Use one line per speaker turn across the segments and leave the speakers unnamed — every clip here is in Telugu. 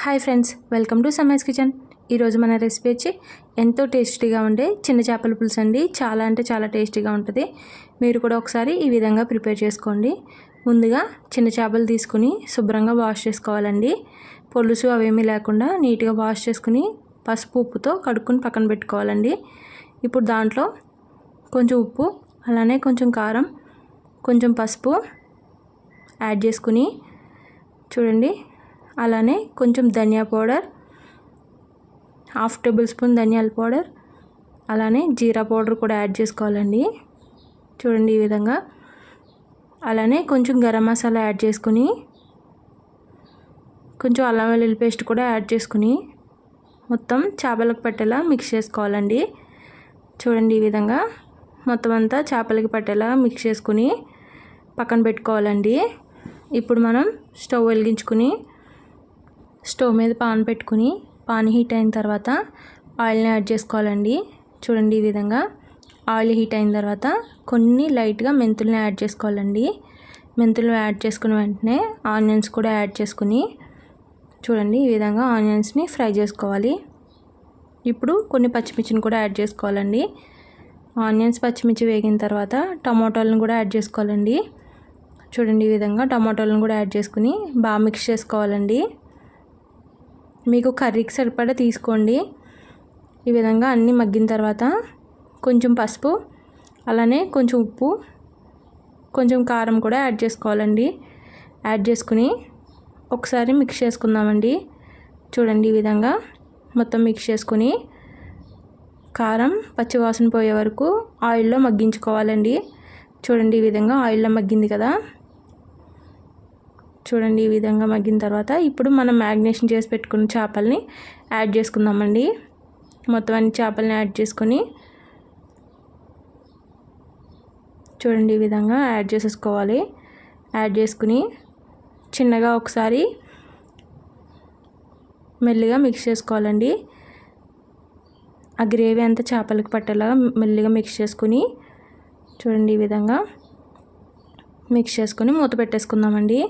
Hi friends, welcome to summers kitchen. ఈరోజు మన రెసిపీ వచ్చి ఎంతో టేస్టీగా ఉండే చిన్న చేపల పులుసు అండి. చాలా అంటే చాలా టేస్టీగా ఉంటుంది. మీరు కూడా ఒకసారి ఈ విధంగా ప్రిపేర్ చేసుకోండి. ముందుగా చిన్న చేపలు తీసుకుని శుభ్రంగా వాష్ చేసుకోవాలండి. పొలుసు అవేమీ లేకుండా నీట్గా వాష్ చేసుకుని పసుపు ఉప్పుతో కడుక్కుని పక్కన పెట్టుకోవాలండి. ఇప్పుడు దాంట్లో కొంచెం ఉప్పు, అలానే కొంచెం కారం, కొంచెం పసుపు యాడ్ చేసుకుని చూడండి. అలానే కొంచెం ధనియా పౌడర్, 1/2 టేబుల్ స్పూన్ ధనియాల పౌడర్, అలానే జీరా పౌడర్ కూడా యాడ్ చేసుకోవాలండి. చూడండి ఈ విధంగా. అలానే కొంచెం గరం మసాలా యాడ్ చేసుకుని కొంచెం అల్లం వెల్లుల్లి పేస్ట్ కూడా యాడ్ చేసుకుని మొత్తం చేపలకు పట్టేలా మిక్స్ చేసుకోవాలండి. చూడండి ఈ విధంగా మొత్తం అంతా చేపలకి పట్టేలా మిక్స్ చేసుకుని పక్కన పెట్టుకోవాలండి. ఇప్పుడు మనం స్టవ్ వెలిగించుకుని స్టవ్ మీద పాన్ పెట్టుకుని పాన్ హీట్ అయిన తర్వాత ఆయిల్ని యాడ్ చేసుకోవాలండి. చూడండి ఈ విధంగా ఆయిల్ హీట్ అయిన తర్వాత కొన్ని లైట్గా మెంతుల్ని యాడ్ చేసుకోవాలండి. మెంతులు యాడ్ చేసుకున్న వెంటనే ఆనియన్స్ కూడా యాడ్ చేసుకుని చూడండి ఈ విధంగా ఆనియన్స్ని ఫ్రై చేసుకోవాలి. ఇప్పుడు కొన్ని పచ్చిమిర్చిని కూడా యాడ్ చేసుకోవాలండి. ఆనియన్స్ పచ్చిమిర్చి వేగిన తర్వాత టమాటాలను కూడా యాడ్ చేసుకోవాలండి. చూడండి ఈ విధంగా టమాటాలను కూడా యాడ్ చేసుకుని బాగా మిక్స్ చేసుకోవాలండి. మీకు కర్రీకి సరిపడా తీసుకోండి. ఈ విధంగా అన్నీ మగ్గిన తర్వాత కొంచెం పసుపు, అలానే కొంచెం ఉప్పు, కొంచెం కారం కూడా యాడ్ చేసుకోవాలండి. యాడ్ చేసుకుని ఒకసారి మిక్స్ చేసుకుందామండి. చూడండి ఈ విధంగా మొత్తం మిక్స్ చేసుకుని కారం పచ్చివాసన పోయే వరకు ఆయిల్లో మగ్గించుకోవాలండి. చూడండి ఈ విధంగా ఆయిల్లో మగ్గింది కదా. చూడండి ఈ విధంగా మగ్గిన తర్వాత ఇప్పుడు మనం మ్యాగ్నేషన్ చేసి పెట్టుకున్న చేపల్ని యాడ్ చేసుకుందామండి. మొత్తం అన్ని చేపల్ని యాడ్ చేసుకొని చూడండి ఈ విధంగా యాడ్ చేసేసుకోవాలి. యాడ్ చేసుకుని చిన్నగా ఒకసారి మెల్లిగా మిక్స్ చేసుకోవాలండి. ఆ గ్రేవీ అంతా చేపలకి పట్టేలా మెల్లిగా మిక్స్ చేసుకుని చూడండి ఈ విధంగా మిక్స్ చేసుకొని మూత పెట్టేసుకుందామండి.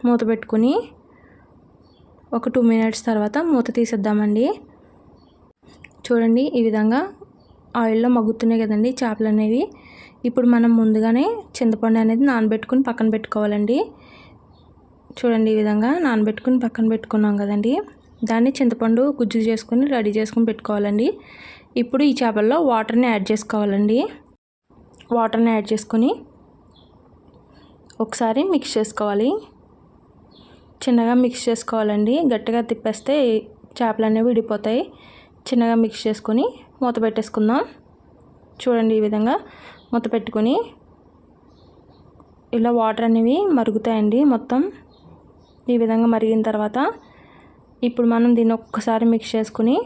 మూత పెట్టుకుని ఒక 2 మినిట్స్ తర్వాత మూత తీసేద్దామండి. చూడండి ఈ విధంగా ఆయిల్లో మగ్గుతున్నాయి కదండి చేపలు అనేవి. ఇప్పుడు మనం ముందుగానే చింతపండు అనేది నానబెట్టుకుని పక్కన పెట్టుకోవాలండి. చూడండి ఈ విధంగా నానబెట్టుకుని పక్కన పెట్టుకున్నాం కదండి. దాన్ని చింతపండు గుజ్జు చేసుకుని రెడీ చేసుకుని పెట్టుకోవాలండి. ఇప్పుడు ఈ చేపల్లో వాటర్ని యాడ్ చేసుకోవాలండి. వాటర్ని యాడ్ చేసుకొని ఒకసారి మిక్స్ చేసుకోవాలి. చిన్నగా మిక్స్ చేసుకోవాలండి. గట్టిగా తిప్పేస్తే చేపలు అనేవి విడిపోతాయి. చిన్నగా మిక్స్ చేసుకొని మూత పెట్టేసుకుందాం. చూడండి ఈ విధంగా మూత పెట్టుకొని ఇలా వాటర్ అనేవి మరుగుతాయండి. మొత్తం ఈ విధంగా మరిగిన తర్వాత ఇప్పుడు మనం దీన్ని ఒక్కసారి మిక్స్ చేసుకుని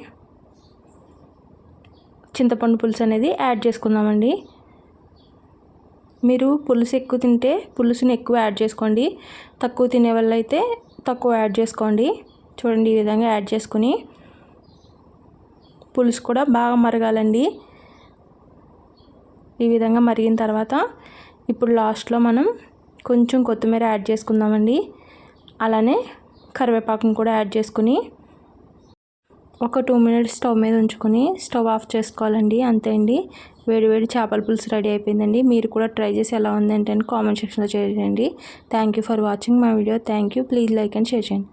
చింతపండు పులుసు అనేది యాడ్ చేసుకుందామండి. మీరు పులుసు ఎక్కువ తింటే పులుసుని ఎక్కువ యాడ్ చేసుకోండి. తక్కువ తినే వాళ్ళైతే తక్కువ యాడ్ చేసుకోండి. చూడండి ఈ విధంగా యాడ్ చేసుకుని పులుసు కూడా బాగా మరగాలండి. ఈ విధంగా మరిగిన తర్వాత ఇప్పుడు లాస్ట్లో మనం కొంచెం కొత్తిమీర యాడ్ చేసుకుందామండి. అలానే కరివేపాకును కూడా యాడ్ చేసుకుని ఒక 2 మినిట్స్ స్టవ్ మీద ఉంచుకొని స్టవ్ ఆఫ్ చేసుకోవాలండి. అంతే అండి, వేడి వేడి చేపల పులుసు రెడీ అయిపోయిందండి. మీరు కూడా ట్రై చేసి ఎలా ఉందంటే కామెంట్ సెక్షన్లో చేయండి. Thank you for watching my video. Thank you. Please like and share చేయండి.